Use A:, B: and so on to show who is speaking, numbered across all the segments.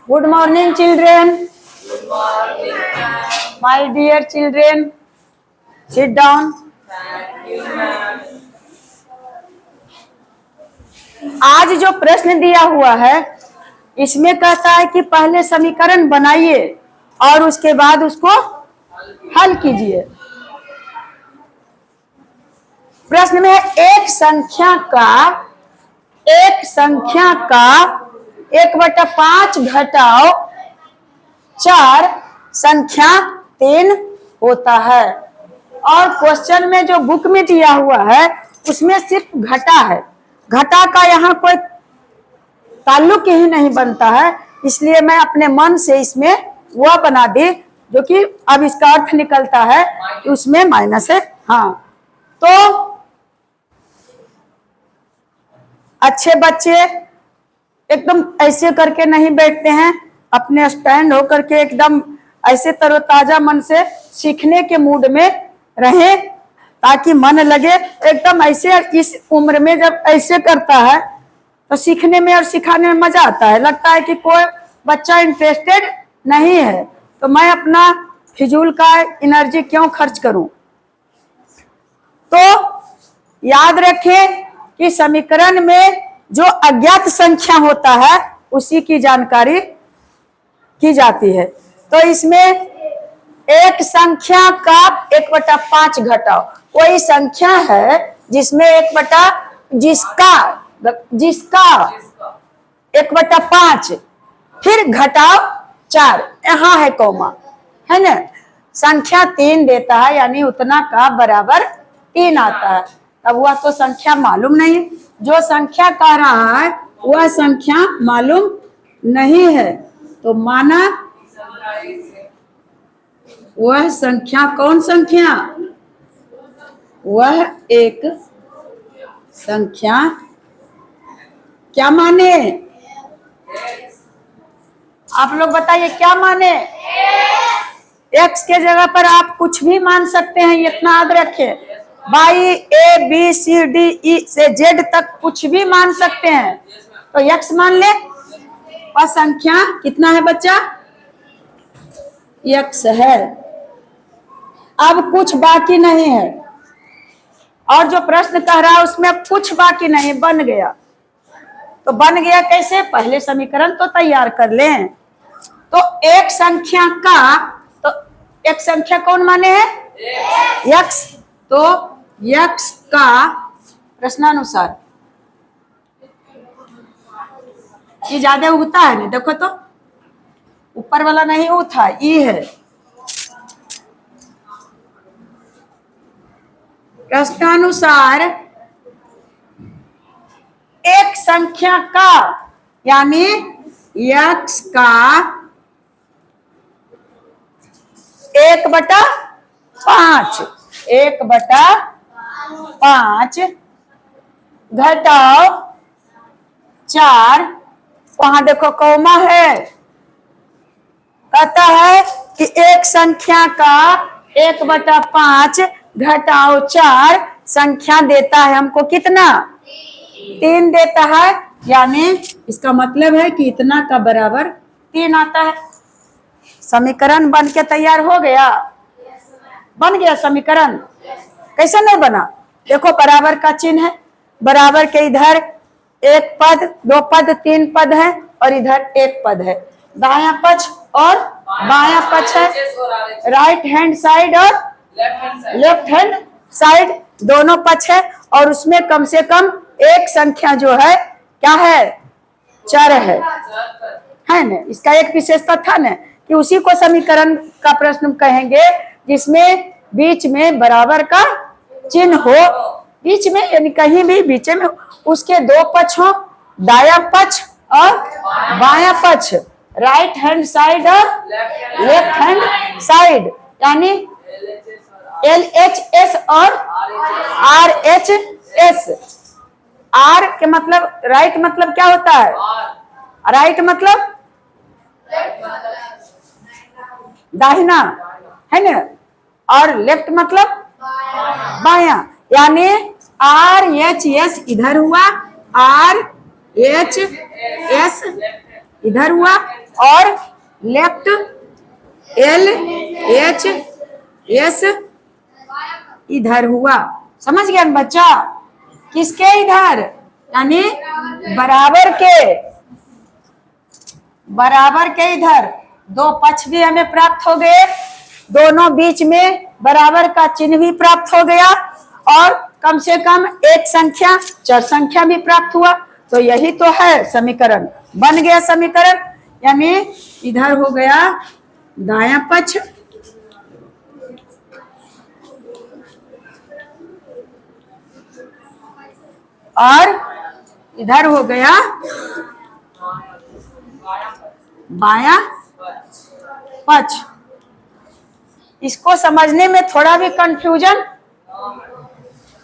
A: Good morning, children. My dear children, sit down. आज जो प्रश्न दिया हुआ है इसमें कहता है कि पहले समीकरण बनाइए और उसके बाद उसको हल कीजिए। प्रश्न में एक संख्या का 1/5 घटाओ 4 संख्या 3 होता है। और क्वेश्चन में जो बुक में दिया हुआ है उसमें सिर्फ घटा है। घटा का यहाँ कोई ताल्लुक ही नहीं बनता है, इसलिए मैं अपने मन से इसमें वह बना दी जो कि अब इसका अर्थ निकलता है कि उसमें माइनस है। हाँ, तो अच्छे बच्चे एकदम ऐसे करके नहीं बैठते हैं, अपने स्टैंड होकर के एकदम ऐसे तरोताजा मन से सीखने के मूड में रहें ताकि मन लगे। एकदम ऐसे इस उम्र में जब ऐसे करता है तो सीखने में और सिखाने में मजा आता है। लगता है कि कोई बच्चा इंटरेस्टेड नहीं है तो मैं अपना फिजूल का एनर्जी क्यों खर्च करूं। तो याद रखें कि समीकरण में जो अज्ञात संख्या होता है उसी की जानकारी की जाती है। तो इसमें एक संख्या का 1/5 घटाओ। कोई संख्या है जिसमें जिसका 1/5 फिर घटाओ 4, यहाँ है कौमा, है ना। संख्या 3 देता है यानी उतना का बराबर 3 आता है। अब वह तो संख्या मालूम नहीं, जो संख्या कह रहा है वह संख्या मालूम नहीं है, तो माना वह संख्या कौन संख्या, वह एक संख्या क्या माने, आप लोग बताइए क्या माने। एक्स के जगह पर आप कुछ भी मान सकते हैं, इतना याद रखें। By A B C D E से Z तक कुछ भी मान सकते हैं, तो एक्स मान ले। और संख्या कितना है बच्चा, एक्स है। अब कुछ बाकी नहीं है, और जो प्रश्न कह रहा है उसमें कुछ बाकी नहीं, बन गया। तो बन गया कैसे, पहले समीकरण तो तैयार कर लें। तो एक संख्या का, तो एक संख्या कौन माने है, एक्स। तो एक्स का प्रश्नानुसार ये ज्यादा उगता है, नहीं देखो तो ऊपर वाला नहीं उठा, ये है। प्रश्नानुसार एक संख्या का यानी एक्स का 1/5 घटाओ 4, वहां देखो कौमा है। कहता है कि एक संख्या का 1/5 घटाओ 4 संख्या देता है हमको कितना, 3 देता है। यानी इसका मतलब है कि इतना का बराबर 3 आता है। समीकरण बन के तैयार हो गया, बन गया समीकरण। कैसे नहीं बना, देखो बराबर का चिन्ह है, बराबर के इधर 1 पद 2 पद 3 पद है और इधर 1 पद है। दायां पक्ष और बायां पक्ष है, राइट हैंड साइड और लेफ्ट हैंड साइड दोनों पक्ष है। और उसमें कम से कम एक संख्या जो है क्या है, चर है ना। इसका एक विशेषता था ना कि उसी को समीकरण का प्रश्न कहेंगे जिसमें बीच में बराबर का चिन्ह हो, बीच में यानी कहीं भी बीच में उसके 2 पक्ष हो, दायां पक्ष और बायां पक्ष, राइट हैंड साइड और लेफ्ट हैंड साइड, यानी LHS और RHS। R के मतलब राइट मतलब क्या होता है, राइट मतलब दाहिना, है ना, और लेफ्ट मतलब बायां, यानी RHS इधर हुआ, एच एस इधर हुआ और लेफ्ट एल एच एस इधर हुआ। समझ गया ना बच्चा? किसके इधर? यानी बराबर के इधर दो पक्ष भी हमें प्राप्त हो गए, दोनों बीच में बराबर का चिन्ह भी प्राप्त हो गया और कम से कम एक संख्या चर संख्या भी प्राप्त हुआ। तो यही तो है समीकरण, बन गया समीकरण। यानी इधर हो गया दायां पक्ष और इधर हो गया बायां पक्ष। इसको समझने में थोड़ा भी कंफ्यूजन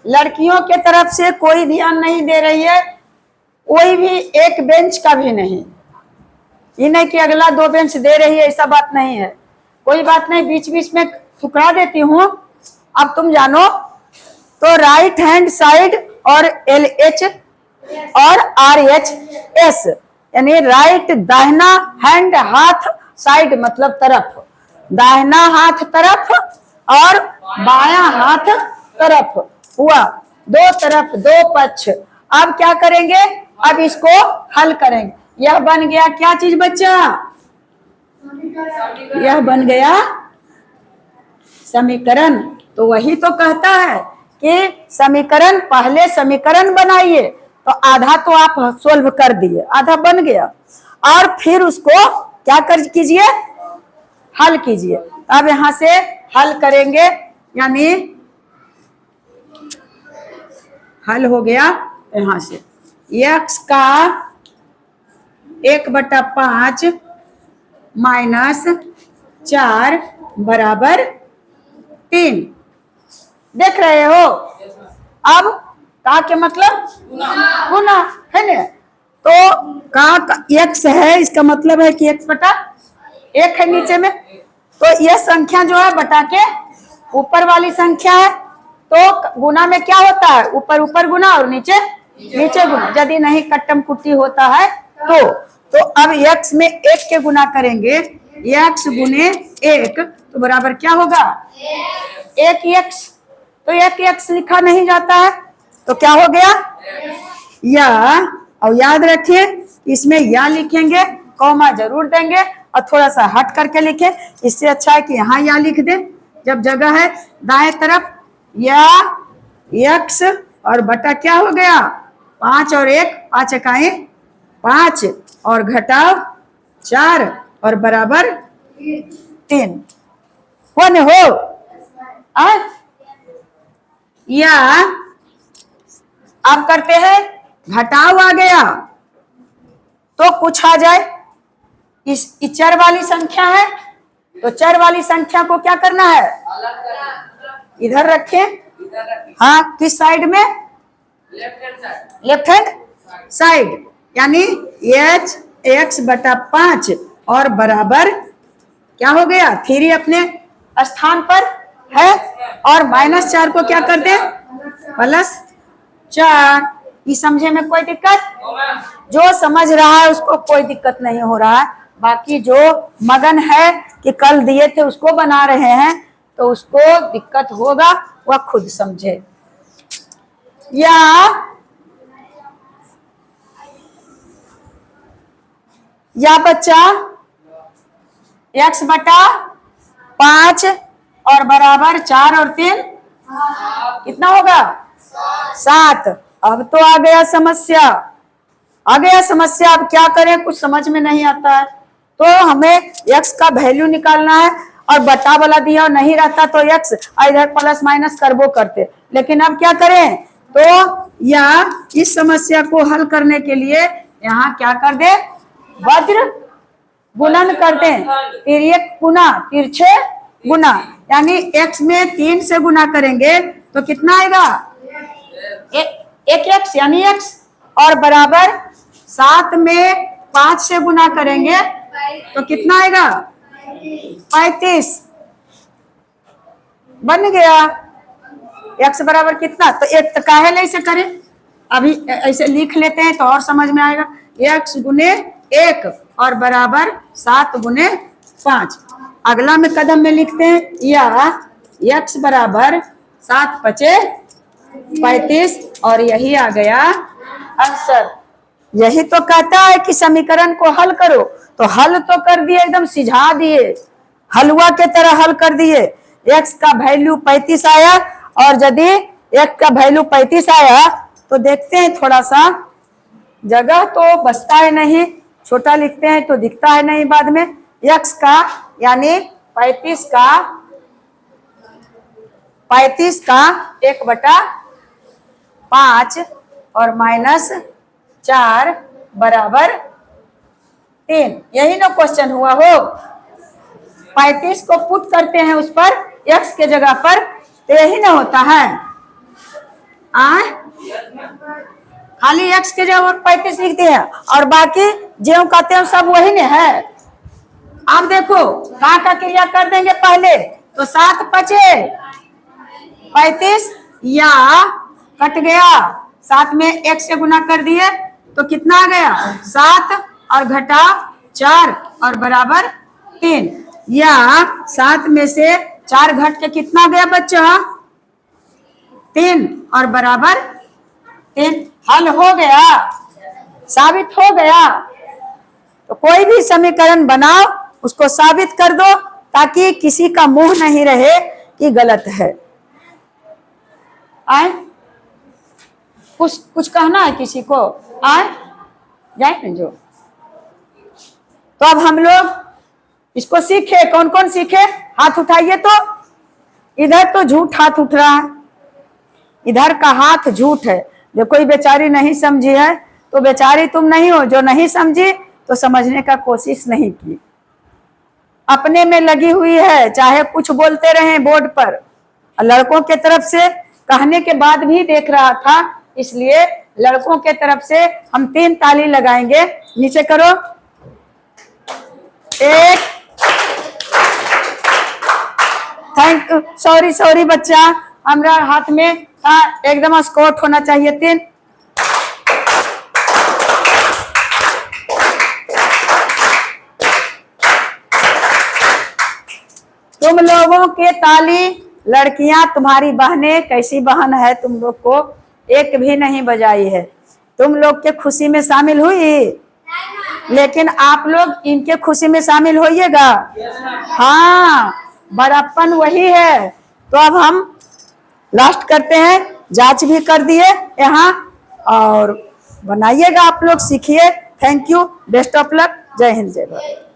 A: लड़कियों के तरफ से कोई ध्यान नहीं दे रही है, कोई भी एक बेंच का भी नहीं। ये नहीं कि अगला 2 बेंच दे रही है, ऐसा बात नहीं है। कोई बात नहीं, बीच बीच में ठुकरा देती हूँ। अब तुम जानो तो राइट हैंड साइड और LH और RHS यानी राइट दाहिना हैंड हाथ साइड मतलब तरफ, दाहिना हाथ तरफ और बायां हाथ तरफ हुआ, दो तरफ दो पक्ष। अब क्या करेंगे? अब इसको हल करेंगे। यह बन गया क्या चीज बच्चा? यह बन गया समीकरण। तो वही तो कहता है कि समीकरण, पहले समीकरण बनाइए। तो आधा तो आप सोल्व कर दिए, आधा बन गया और फिर उसको क्या कर कीजिए? हल कीजिए। अब यहां से हल करेंगे, यानी हल हो गया यहां से x का 1/5 माइनस 4 बराबर 3। देख रहे हो? अब का के मतलब गुना है ना? तो का x है, इसका मतलब है कि 1/1 है नीचे में। तो यह संख्या जो है बटा के ऊपर वाली संख्या है, तो गुना में क्या होता है? ऊपर ऊपर गुना और नीचे नीचे गुना, यदि नहीं कट्टम कुट्टी होता है तो अब x में 1 के गुना करेंगे, x गुने 1 तो बराबर क्या होगा? 1x। तो 1x लिखा नहीं जाता है तो क्या हो गया? या, और याद रखिए इसमें या लिखेंगे, कॉमा जरूर देंगे और थोड़ा सा हट करके लिखें। इससे अच्छा है कि यहाँ या लिख दें जब जगह है दाएं तरफ। या x और बटा क्या हो गया? 5 और 1, 5 इकाई 5 और घटाओ 4 और बराबर 3। हो न हो? या अब करते हैं घटाव आ गया तो कुछ आ जाए। इस चर वाली संख्या है तो चर वाली संख्या को क्या करना है? इधर रखें। हाँ, किस साइड में? Left hand side. यानी x/5 और बराबर क्या हो गया? 3 अपने स्थान पर है और -4 को क्या कर दे? +4। ये समझे में कोई दिक्कत? जो समझ रहा है उसको कोई दिक्कत नहीं हो रहा है, बाकी जो मगन है कि कल दिए थे उसको बना रहे हैं तो उसको दिक्कत होगा, वह खुद समझे। या बच्चा x/5 और बराबर 4 और 3 कितना होगा? 7। अब तो आ गया समस्या, आ गया समस्या। अब क्या करें, कुछ समझ में नहीं आता है। तो हमें x का वैल्यू निकालना है और बटा वाला दिया और नहीं रहता तो x इधर प्लस माइनस करबो करते। लेकिन अब क्या करें? तो या इस समस्या को हल करने के लिए यहाँ क्या कर दे? वज्र गुणन कर दें। तिर्यक गुना तिरछे गुना, यानी x में 3 से गुना करेंगे तो कितना आएगा? 1x यानी x और बराबर 7 में 5 से गुना करेंगे तो कितना आएगा? 35। बन गया। x बराबर कितना? तो 1 तो काहे नहीं से करें, अभी ऐसे लिख लेते हैं तो और समझ में आएगा। x गुने 1 और बराबर 7 गुने 5। अगला में कदम में लिखते हैं या x बराबर 7 पचे 35 और यही आ गया आंसर। यही तो कहता है कि समीकरण को हल करो, तो हल तो कर दिए, एकदम सिझा दिए, हलवा के तरह हल कर दिए। x का वैल्यू 35 आया और यदि x का वैल्यू 35 आया तो देखते हैं थोड़ा सा जगह तो बचता है नहीं, छोटा लिखते हैं तो दिखता है नहीं बाद में। x का यानी 35 का 1/5 और -4 बराबर 3। यही ना क्वेश्चन हुआ हो। 35 को पुट करते हैं उस पर x के जगह पर, तो यही ना होता है। खाली x के जगह 35 लिख दिए और बाकी जो कहते हैं सब वही ने है। अब देखो कहाँ का क्रिया कर देंगे पहले, तो 7 पचे 35 या कट गया, 7 में 1 से गुना कर दिए तो कितना आ गया 7 और घटा 4 और बराबर 3, या 7 में से 4 घट के कितना गया बच्चा 3 और बराबर 3। हल हो गया, साबित हो गया। तो कोई भी समीकरण बनाओ उसको साबित कर दो ताकि किसी का मुंह नहीं रहे कि गलत है। आए कुछ कहना है किसी को? आए जाए जो। तो अब हम लोग इसको सीखे, कौन कौन सीखे हाथ उठाइए। तो इधर तो झूठ हाथ उठ रहा है, इधर का हाथ झूठ है। जो कोई बेचारी नहीं समझी है तो बेचारी तुम नहीं हो, जो नहीं समझी तो समझने का कोशिश नहीं की, अपने में लगी हुई है, चाहे कुछ बोलते रहे बोर्ड पर। लड़कों के तरफ से कहने के बाद भी देख रहा था, इसलिए लड़कों के तरफ से हम 3 ताली लगाएंगे। नीचे करो, 1 थैंक सॉरी बच्चा, हमारा हाथ में एकदम स्कॉट होना चाहिए 3। तुम लोगों के ताली, लड़कियां तुम्हारी बहनें, कैसी बहन है तुम लोग को, एक भी नहीं बजाई है। तुम लोग के खुशी में शामिल हुई, लेकिन आप लोग इनके खुशी में शामिल होइएगा। हाँ, बड़प्पन वही है। तो अब हम लास्ट करते हैं, जांच भी कर दिए यहाँ, और बनाइएगा आप लोग, सीखिए। Thank you, best of luck, जय हिंद जय भारत।